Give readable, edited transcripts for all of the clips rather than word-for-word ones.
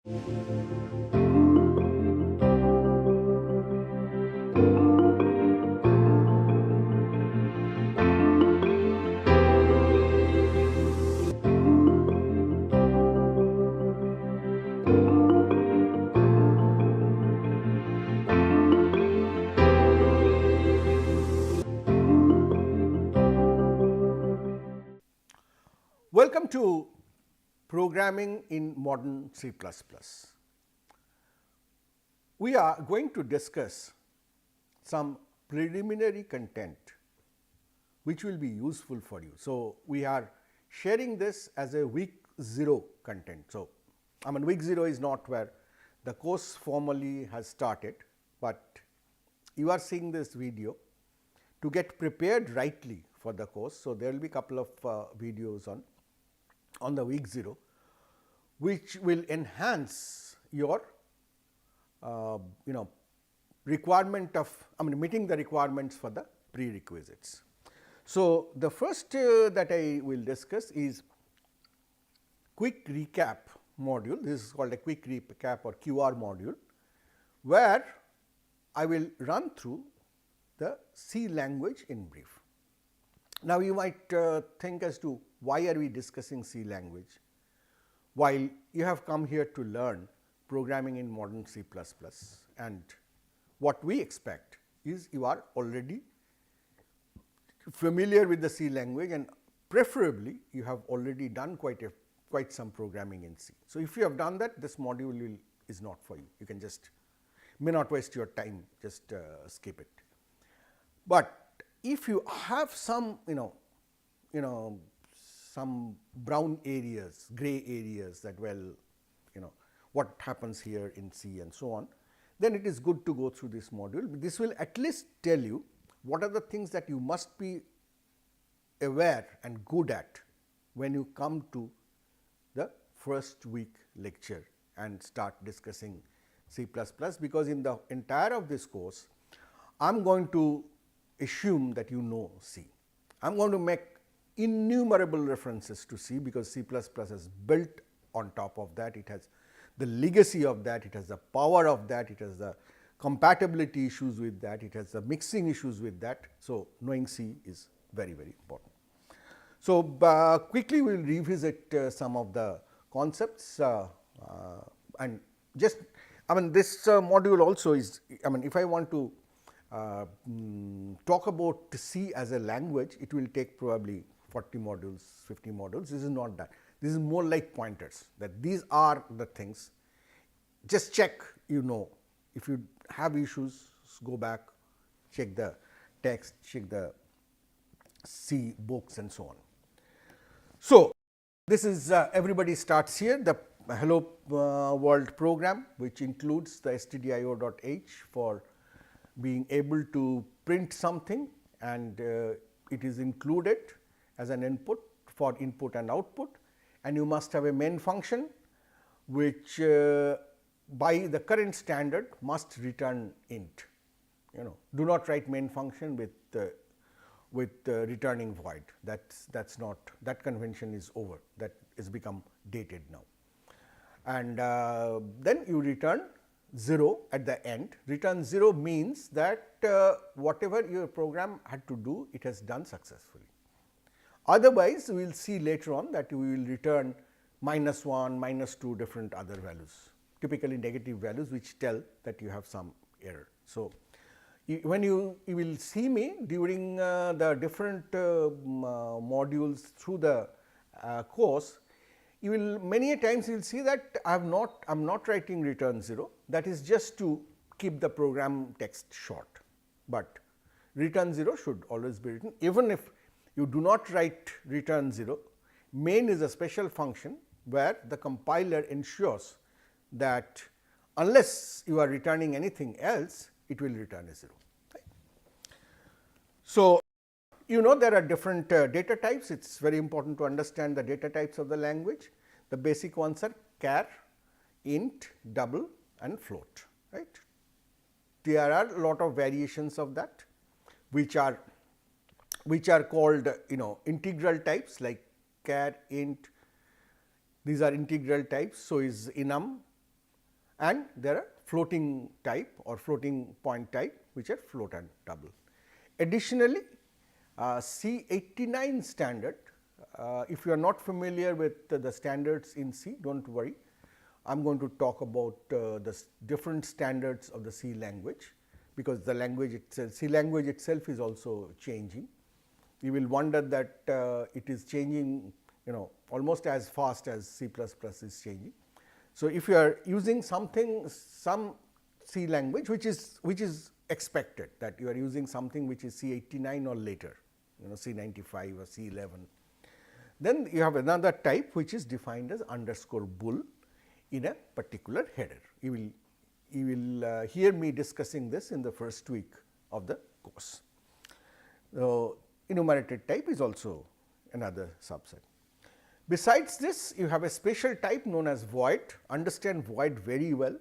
Welcome to Programming in Modern C++. We are going to discuss some preliminary content which will be useful for you. So, we are sharing this as a week 0 content. So, week 0 is not where the course formally has started, but you are seeing this video to get prepared rightly for the course. So, there will be couple of videos on the week 0, which will enhance your requirement of meeting the requirements for the prerequisites. So, the first that I will discuss is quick recap module. This is called a quick recap or QR module, where I will run through the C language in brief. Now, you might think as to why are we discussing C language, while you have come here to learn programming in modern C++, and what we expect is you are already familiar with the C language, and preferably you have already done quite some programming in C. So, if you have done that, this module is not for you. You can just may not waste your time, just skip it. But if you have some some brown areas, gray areas, that what happens here in C and so on, then it is good to go through this module. This will at least tell you what are the things that you must be aware and good at when you come to the first week lecture and start discussing C++, because in the entire of this course, I am going to assume that you know C. I am going to make innumerable references to C, because C++ is built on top of that. It has the legacy of that, it has the power of that, it has the compatibility issues with that, it has the mixing issues with that. So, knowing C is very, very important. So, quickly we will revisit some of the concepts and just this module also is, if I want to talk about C as a language, it will take probably 40 modules, 50 modules. This is not that. This is more like pointers, that these are the things. Just check, if you have issues, go back, check the text, check the C books and so on. So, this is everybody starts here, the hello world program, which includes the stdio.h for being able to print something, and it is included as an input for input and output, and you must have a main function which by the current standard must return int. Do not write main function with returning void. That's not, that convention is over, that is become dated now. And then you return 0 at the end. Return 0 means that whatever your program had to do, it has done successfully. Otherwise, we will see later on that we will return -1, -2 different other values, typically negative values, which tell that you have some error. So, when you will see me during the different modules through the course, you will many a times you will see that I am not writing return 0, that is just to keep the program text short, but return 0 should always be written. Even if you do not write return 0, main is a special function where the compiler ensures that unless you are returning anything else, it will return a 0. Right. So, there are different data types. It is very important to understand the data types of the language. The basic ones are char, int, double and float. Right. There are a lot of variations of that, which are called integral types, like char, int. These are integral types. So, is enum, and there are floating type or floating point type, which are float and double. Additionally, C89 standard, if you are not familiar with the standards in C, do not worry. I am going to talk about the different standards of the C language, because the language itself, C language itself is also changing. You will wonder that it is changing, almost as fast as C++ is changing. So, if you are using some C language which is expected, that you are using something which is C89 or later, C95 or C11, then you have another type which is defined as _bull in a particular header. You will hear me discussing this in the first week of the course. Enumerated type is also another subset. Besides this, you have a special type known as void. Understand void very well.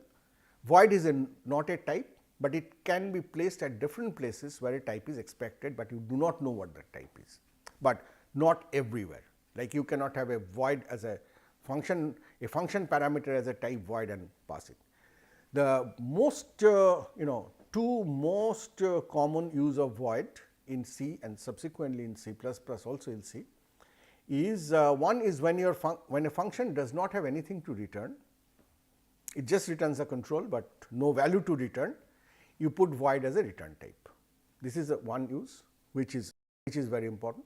Void is not a type, but it can be placed at different places where a type is expected, but you do not know what that type is, but not everywhere. Like you cannot have a void as a function parameter as a type void and pass it. The most two most common use of void in C and subsequently in C++ also in C is one is when a function does not have anything to return, it just returns a control, but no value to return, you put void as a return type. This is one use which is very important.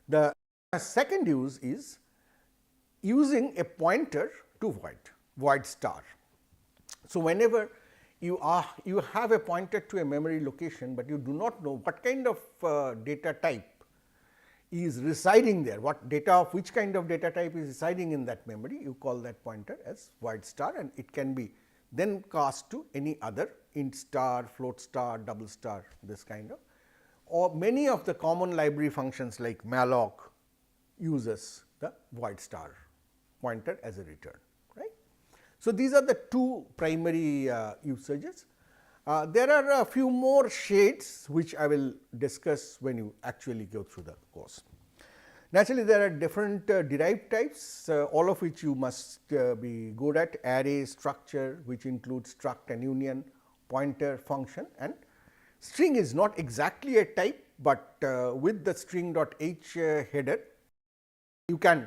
The second use is using a pointer to void star. So, whenever you have a pointer to a memory location, but you do not know what kind of data type is residing there, what data of which kind of data type is residing in that memory, you call that pointer as void star, and it can be then cast to any other int star, float star, double star, this kind of, or many of the common library functions like malloc uses the void star pointer as a return, right. So, these are the two primary usages. There are a few more shades which I will discuss when you actually go through the course. Naturally, there are different derived types, all of which you must be good at: array, structure, which includes struct and union, pointer, function, and string is not exactly a type, but with the string.h header, you can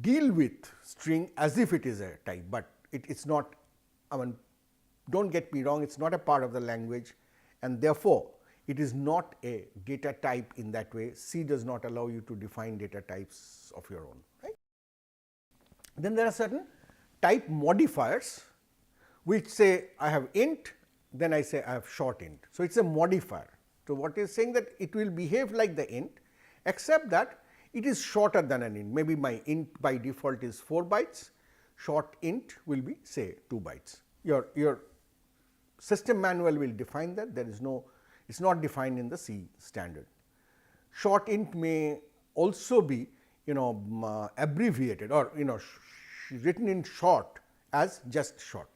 deal with string as if it is a type, but it is not. I mean, do not get me wrong, it is not a part of the language, and therefore, it is not a data type in that way. C does not allow you to define data types of your own, right. Then there are certain type modifiers which say I have int, then I say I have short int. So, it is a modifier. So, what is saying that it will behave like the int, except that it is shorter than an int. Maybe my int by default is 4 bytes, short int will be say 2 bytes. Your system manual will define that, there is no, it is not defined in the C standard. Short int may also be abbreviated or written in short as just short.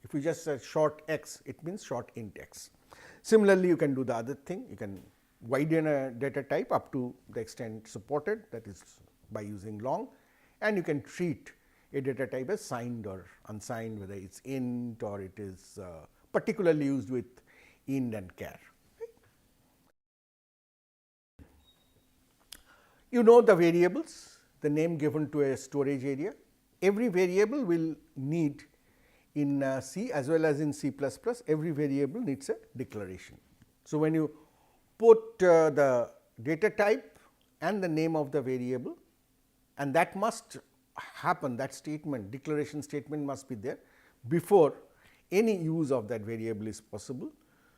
If you just say short x, it means short int x. Similarly, you can do the other thing, you can widen a data type up to the extent supported, that is by using long, and you can treat a data type as signed or unsigned, whether it is int or it is particularly used with int and char. Right. You know the variables, the name given to a storage area. Every variable will need in C as well as in C++, every variable needs a declaration. So, when you put the data type and the name of the variable, and that must happen, that statement, declaration statement must be there before any use of that variable is possible.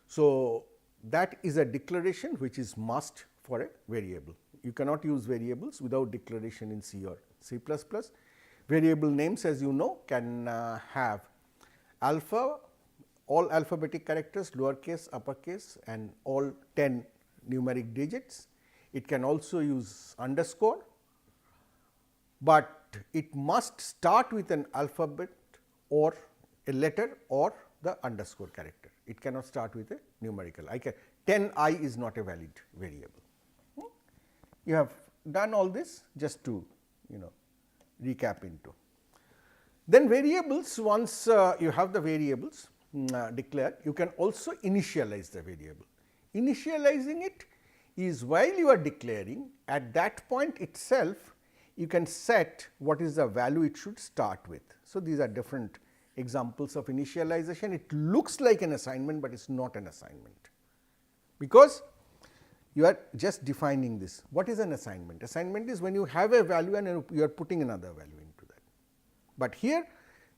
So, that is a declaration which is must for a variable. You cannot use variables without declaration in C or C++. Variable names, as you know, can have alpha, all alphabetic characters, lowercase, uppercase, and all 10 numeric digits. It can also use underscore, but it must start with an alphabet or a letter or the underscore character. It cannot start with a numerical. 10i is not a valid variable. You have done all this just to recap into. Then variables, once you have the variables declared, you can also initialize the variable. Initializing it is while you are declaring, at that point itself you can set what is the value it should start with. So, these are different examples of initialization. It looks like an assignment, but it is not an assignment, because you are just defining this. What is an assignment? Assignment is when you have a value and you are putting another value into that. But here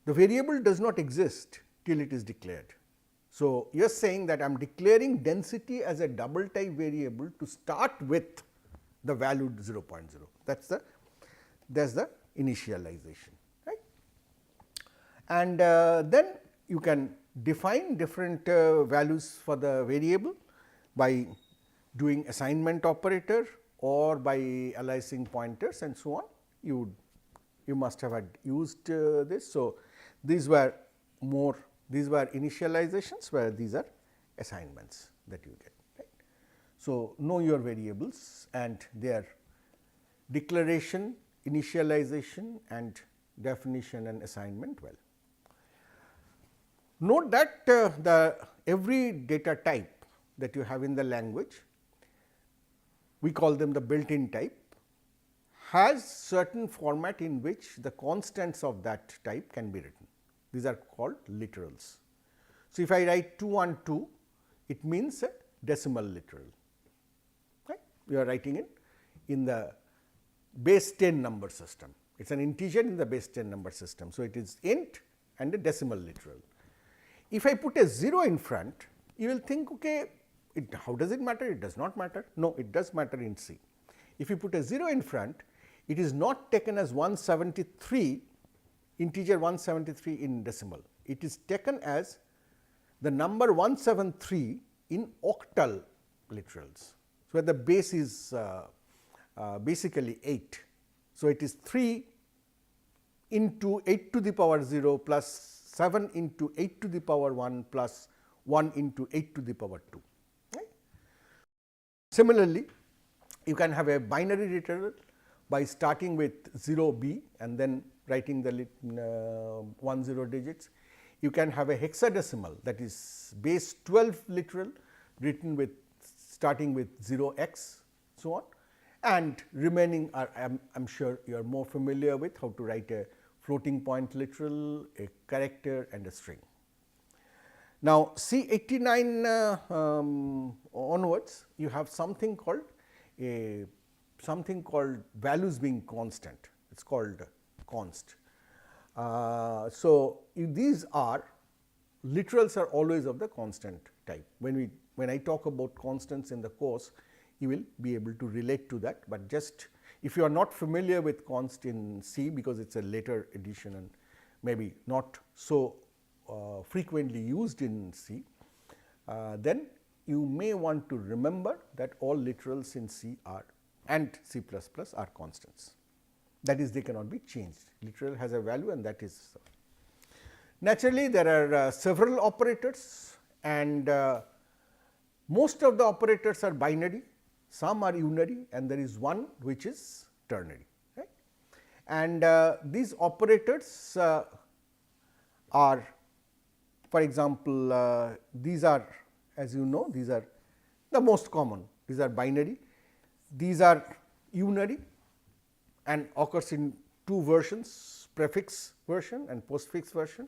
the variable does not exist till it is declared. So, you are saying that I am declaring density as a double type variable to start with the value 0.0. That is the initialization, right. And then you can define different values for the variable by doing assignment operator or by aliasing pointers and so on. You must have used this. So, these were initializations, where these are assignments that you get, right. So, know your variables and their declaration, initialization and definition and assignment well. Note that every data type that you have in the language, we call them the built-in type, has certain format in which the constants of that type can be written. These are called literals. So, if I write 212, it means a decimal literal, right. You are writing it in the base 10 number system. It is an integer in the base 10 number system. So, it is int and a decimal literal. If I put a 0 in front, you will think, okay, how does it matter? It does not matter. No, it does matter in C. If you put a 0 in front, it is not taken as 173, integer 173 in decimal. It is taken as the number 173 in octal literals. So, where the base is basically 8. So, it is 3 into 8 to the power 0 plus 7 into 8 to the power 1 plus 1 into 8 to the power 2. Right? Similarly, you can have a binary literal by starting with 0 b and then writing the 10 digits. You can have a hexadecimal, that is base 12 literal written with starting with 0x, so on, and remaining are I am sure you are more familiar with how to write a floating point literal, a character and a string. Now, C89 onwards, you have something called values being constant. It is called const. So, these are literals are always of the constant type. When I talk about constants in the course, you will be able to relate to that, but just if you are not familiar with const in C, because it is a later addition and maybe not so frequently used in C, then you may want to remember that all literals in C are and C++ are constants. That is, they cannot be changed. Literal has a value and that is so. Naturally, there are several operators and most of the operators are binary, some are unary and there is one which is ternary. Right? And these operators are, for example, these are, as you know, these are the most common. These are binary, these are unary and occurs in two versions, prefix version and postfix version.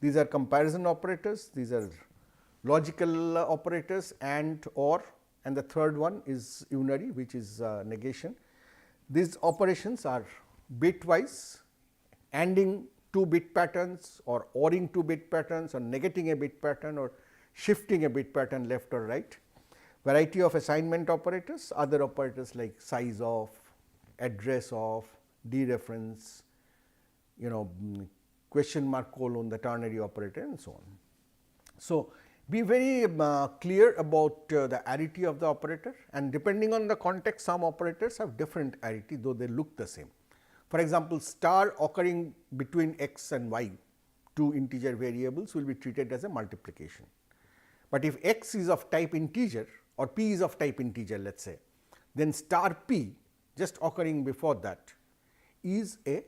These are comparison operators, these are logical operators and or, and the third one is unary, which is negation. These operations are bitwise, ANDing 2 bit patterns or ORing 2 bit patterns or negating a bit pattern or shifting a bit pattern left or right. Variety of assignment operators, other operators like size of, address of, dereference, question mark colon, the ternary operator and so on. So, be very clear about the arity of the operator, and depending on the context, some operators have different arity, though they look the same. For example, star occurring between x and y, two integer variables, will be treated as a multiplication. But if x is of type integer or p is of type integer, let us say, then star p just occurring before that is a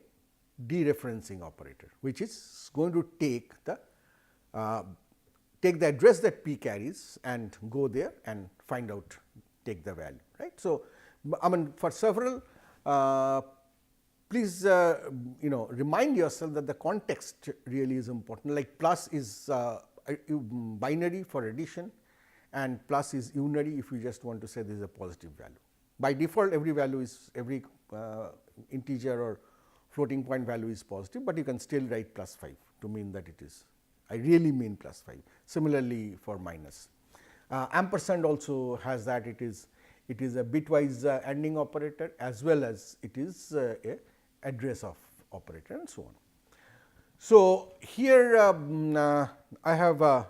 dereferencing operator, which is going to take the address that P carries and go there and find out, take the value, right. So, I mean, for several please remind yourself that the context really is important, like plus is binary for addition and plus is unary if you just want to say this is a positive value. By default every value is every integer or floating point value is positive, but you can still write plus 5 to mean that it is, I really mean plus 5. Similarly for minus. Ampersand also has that, it is a bitwise ANDing operator as well as it is a address of operator and so on. So, here I have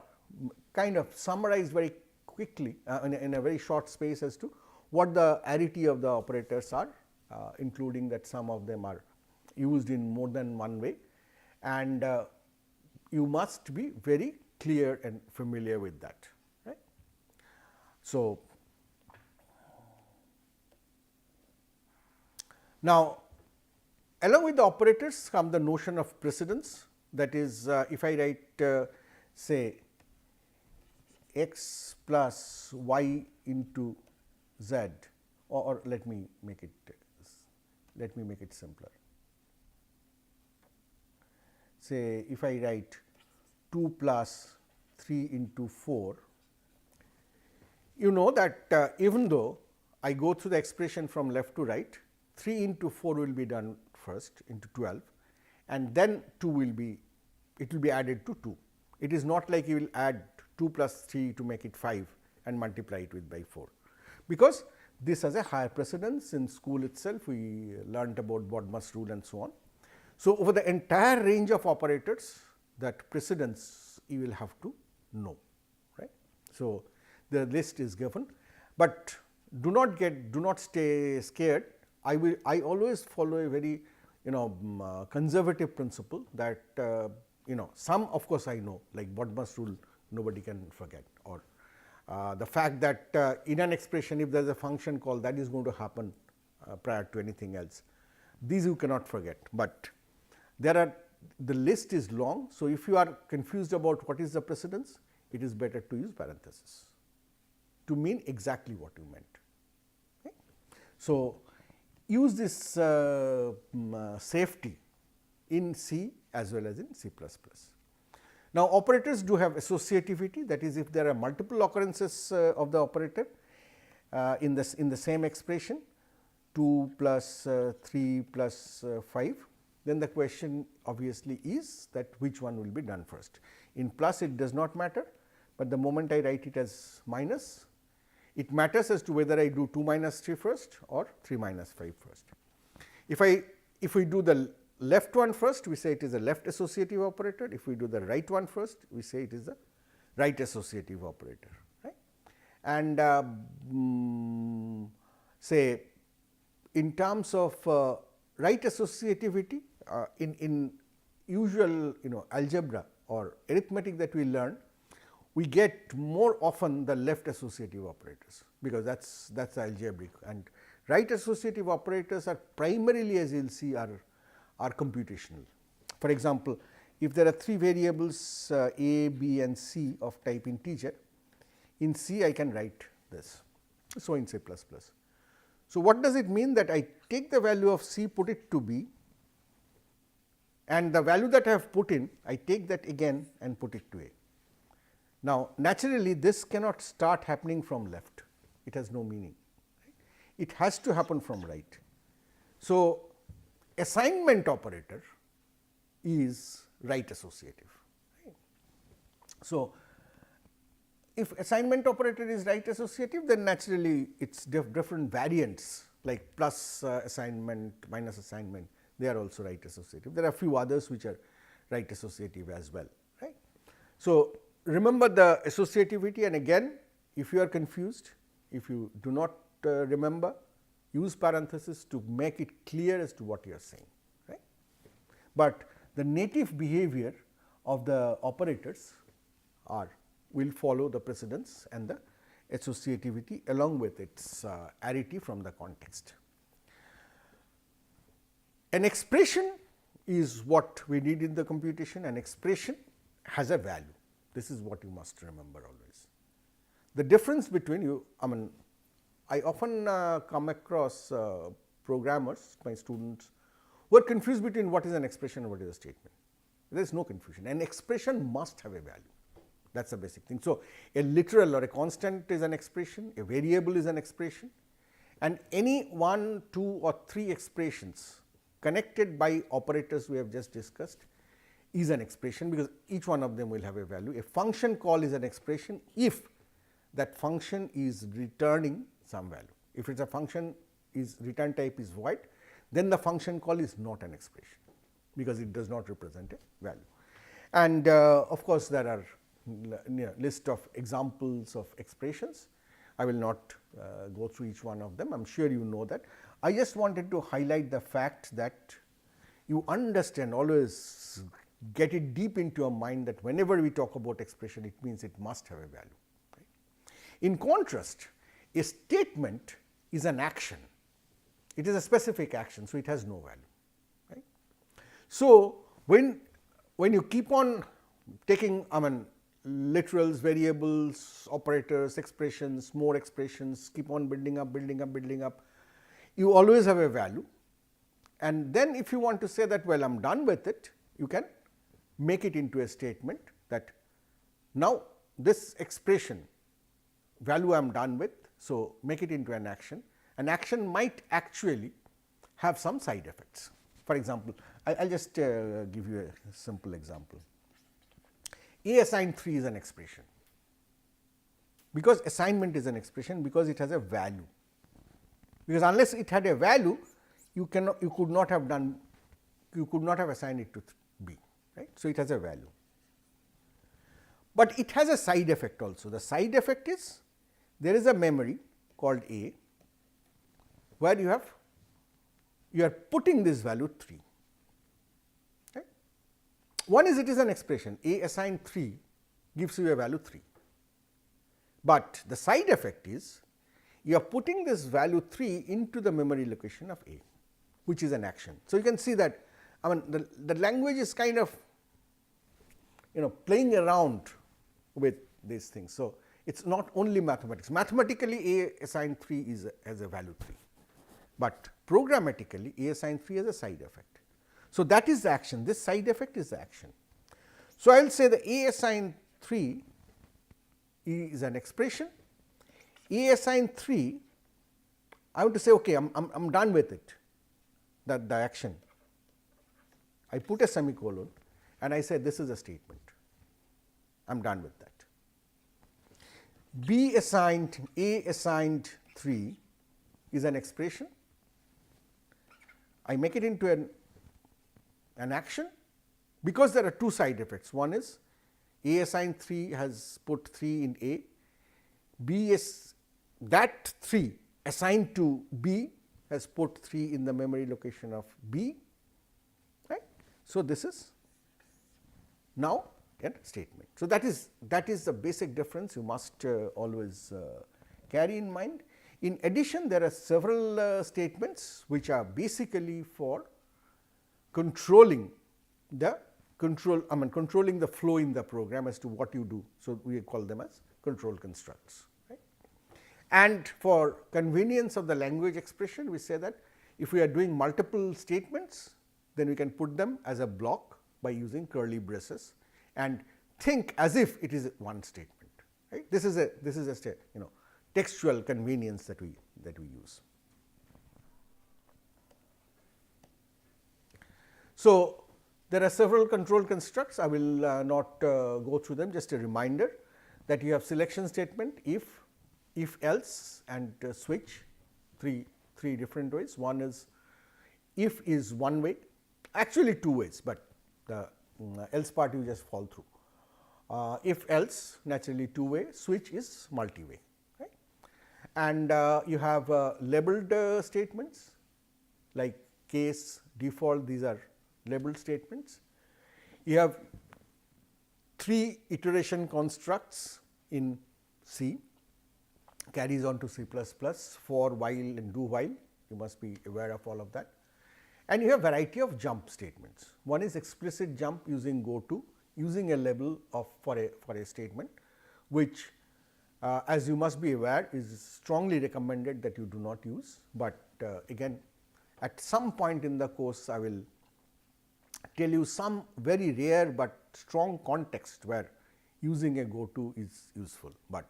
kind of summarized very quickly in a very short space as to what the arity of the operators are, including that some of them are used in more than one way, and you must be very clear and familiar with that, right. So, now along with the operators come the notion of precedence, that is if I write say x plus y into z, or let me make it simpler. Say if I write 2 plus 3 into 4, you know that even though I go through the expression from left to right, 3 into 4 will be done first into 12 and then 2 will be, it will be added to 2. It is not like you will add 2 plus 3 to make it 5 and multiply it with by 4, because this has a higher precedence. In school itself we learnt about Bodmer's rule and so on. So, over the entire range of operators, that precedence you will have to know, right. So, the list is given, but do not stay scared. I always follow a very conservative principle that some of course I know, like Bodmer's rule nobody can forget, or the fact that in an expression if there is a function call that is going to happen prior to anything else, these you cannot forget, but there are, the list is long. So, if you are confused about what is the precedence, it is better to use parenthesis to mean exactly what you meant. Okay. So, use this safety in C as well as in C++. Now, operators do have associativity, that is if there are multiple occurrences of the operator in the same expression, 2 plus 3 plus 5, then the question obviously is that which one will be done first. In plus it does not matter, but the moment I write it as minus, it matters as to whether I do 2 minus 3 first or 3 minus 5 first. If we do the left one first, we say it is a left associative operator. If we do the right one first, we say it is a right associative operator, right. And say in terms of right associativity in usual algebra or arithmetic that we learn, we get more often the left associative operators, because that is algebraic, and right associative operators are primarily, as you will see, are computational. For example, if there are 3 variables a, b and c of type integer, in C I can write this, so in C++. So, what does it mean? That I take the value of C, put it to b, and the value that I have put in, I take that again and put it to a. Now, naturally this cannot start happening from left, it has no meaning, right? It has to happen from right. So, assignment operator is right associative, right? So, if assignment operator is right associative, then naturally it is different variants like plus assignment, minus assignment, they are also right associative. There are a few others which are right associative as well, right. So, remember the associativity, and again if you are confused, if you do not remember, use parenthesis to make it clear as to what you are saying, right. But the native behavior of the operators will follow the precedence and the associativity along with its arity from the context. An expression is what we need in the computation, and expression has a value. This is what you must remember always. The difference between you, I often come across programmers, my students, who are confused between what is an expression and what is a statement. There is no confusion. An expression must have a value. That is the basic thing. So, a literal or a constant is an expression, a variable is an expression, and any 1, 2 or 3 expressions connected by operators we have just discussed is an expression, because each one of them will have a value. A function call is an expression if that function is returning some value. If it is a function, is return type is void, then the function call is not an expression, because it does not represent a value. And of course, there are list of examples of expressions. I will not go through each one of them. I am sure you know that. I just wanted to highlight the fact that you understand, always get it deep into your mind, that whenever we talk about expression, it means it must have a value. Right? In contrast, a statement is an action. It is a specific action, so it has no value. Right? So, when you keep on taking literals, variables, operators, expressions, more expressions, keep on building up, you always have a value. And then if you want to say that, well, I am done with it, you can make it into a statement that now this expression value I am done with. So, make it into an action. An action might actually have some side effects. For example, I will just give you a simple example. A assigned 3 is an expression, because assignment is an expression, because it has a value, because unless it had a value, you could not have assigned it to B, right. So, it has a value, but it has a side effect also. The side effect is, there is a memory called A, where you are putting this value 3. One is, it is an expression, A assigned 3 gives you a value 3, but the side effect is, you are putting this value 3 into the memory location of A, which is an action. So, you can see that the language is kind of playing around with these things. So, it is not only mathematics. Mathematically, A assigned 3 has a value 3, but programmatically A assigned 3 has a side effect. So, that is the action, this side effect is the action. So, I will say the A assigned 3 is an expression. A assigned 3, I want to say, okay, I am done with it, that the action. I put a semicolon and I say this is a statement, I am done with that. B assigned, A assigned 3 is an expression. I make it into an action, because there are two side effects. One is, A assigned 3 has put 3 in A, B is that 3 assigned to B has put 3 in the memory location of B, right. So, this is now a statement. So, that is the basic difference you must always carry in mind. In addition, there are several statements which are basically for controlling the controlling the flow in the program as to what you do. So, we call them as control constructs. Right? And for convenience of the language expression, we say that if we are doing multiple statements, then we can put them as a block by using curly braces and think as if it is one statement. Right? This is a textual convenience that we use. So, there are several control constructs. I will not go through them. Just a reminder that you have selection statement, if else, and switch, three different ways. One is, if is one way, actually two ways, but the else part you just fall through. If else, naturally two way, switch is multi way. Right? And you have labeled statements like case, default, these are labeled statements. You have 3 iteration constructs in C, carries on to C++, for, while and do while, you must be aware of all of that. And you have variety of jump statements. One is explicit jump using goto, using a label of for a statement, which as you must be aware is strongly recommended that you do not use, but again at some point in the course I will tell you some very rare but strong context where using a goto is useful, but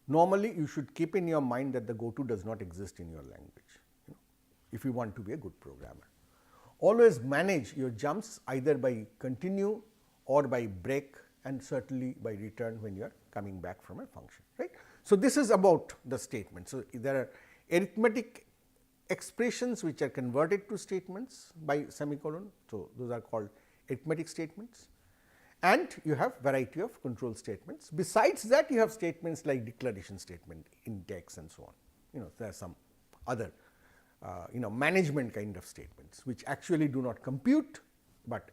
normally you should keep in your mind that the goto does not exist in your language, if you want to be a good programmer. Always manage your jumps either by continue or by break, and certainly by return when you are coming back from a function, right. So, this is about the statement. So, there are arithmetic expressions which are converted to statements by semicolon. So, those are called arithmetic statements, and you have variety of control statements. Besides that, you have statements like declaration statement, index and so on. There are some other management kind of statements which actually do not compute, but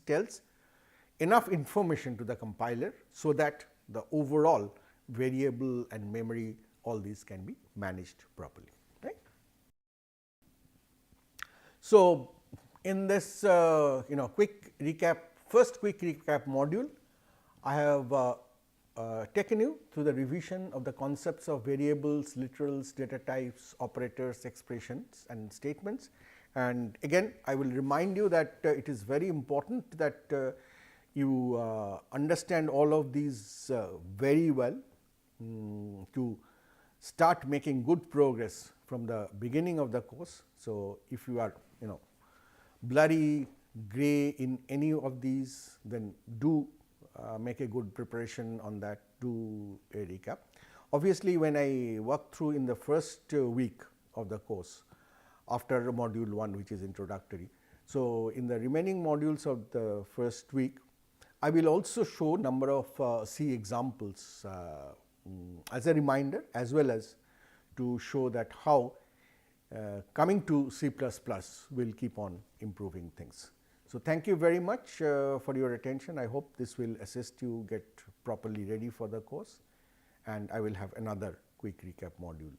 tells enough information to the compiler, so that the overall variable and memory, all these can be managed properly, right. So, in this quick recap, first quick recap module, I have taken you through the revision of the concepts of variables, literals, data types, operators, expressions and statements. And again I will remind you that it is very important that you understand all of these very well to start making good progress from the beginning of the course. So, if you are blurry, gray in any of these, then do make a good preparation on that, do a recap. Obviously, when I walk through in the first week of the course after module 1, which is introductory. So, in the remaining modules of the first week, I will also show number of C examples as a reminder, as well as to show that how coming to C++ will keep on improving things. So, thank you very much for your attention. I hope this will assist you get properly ready for the course, and I will have another quick recap module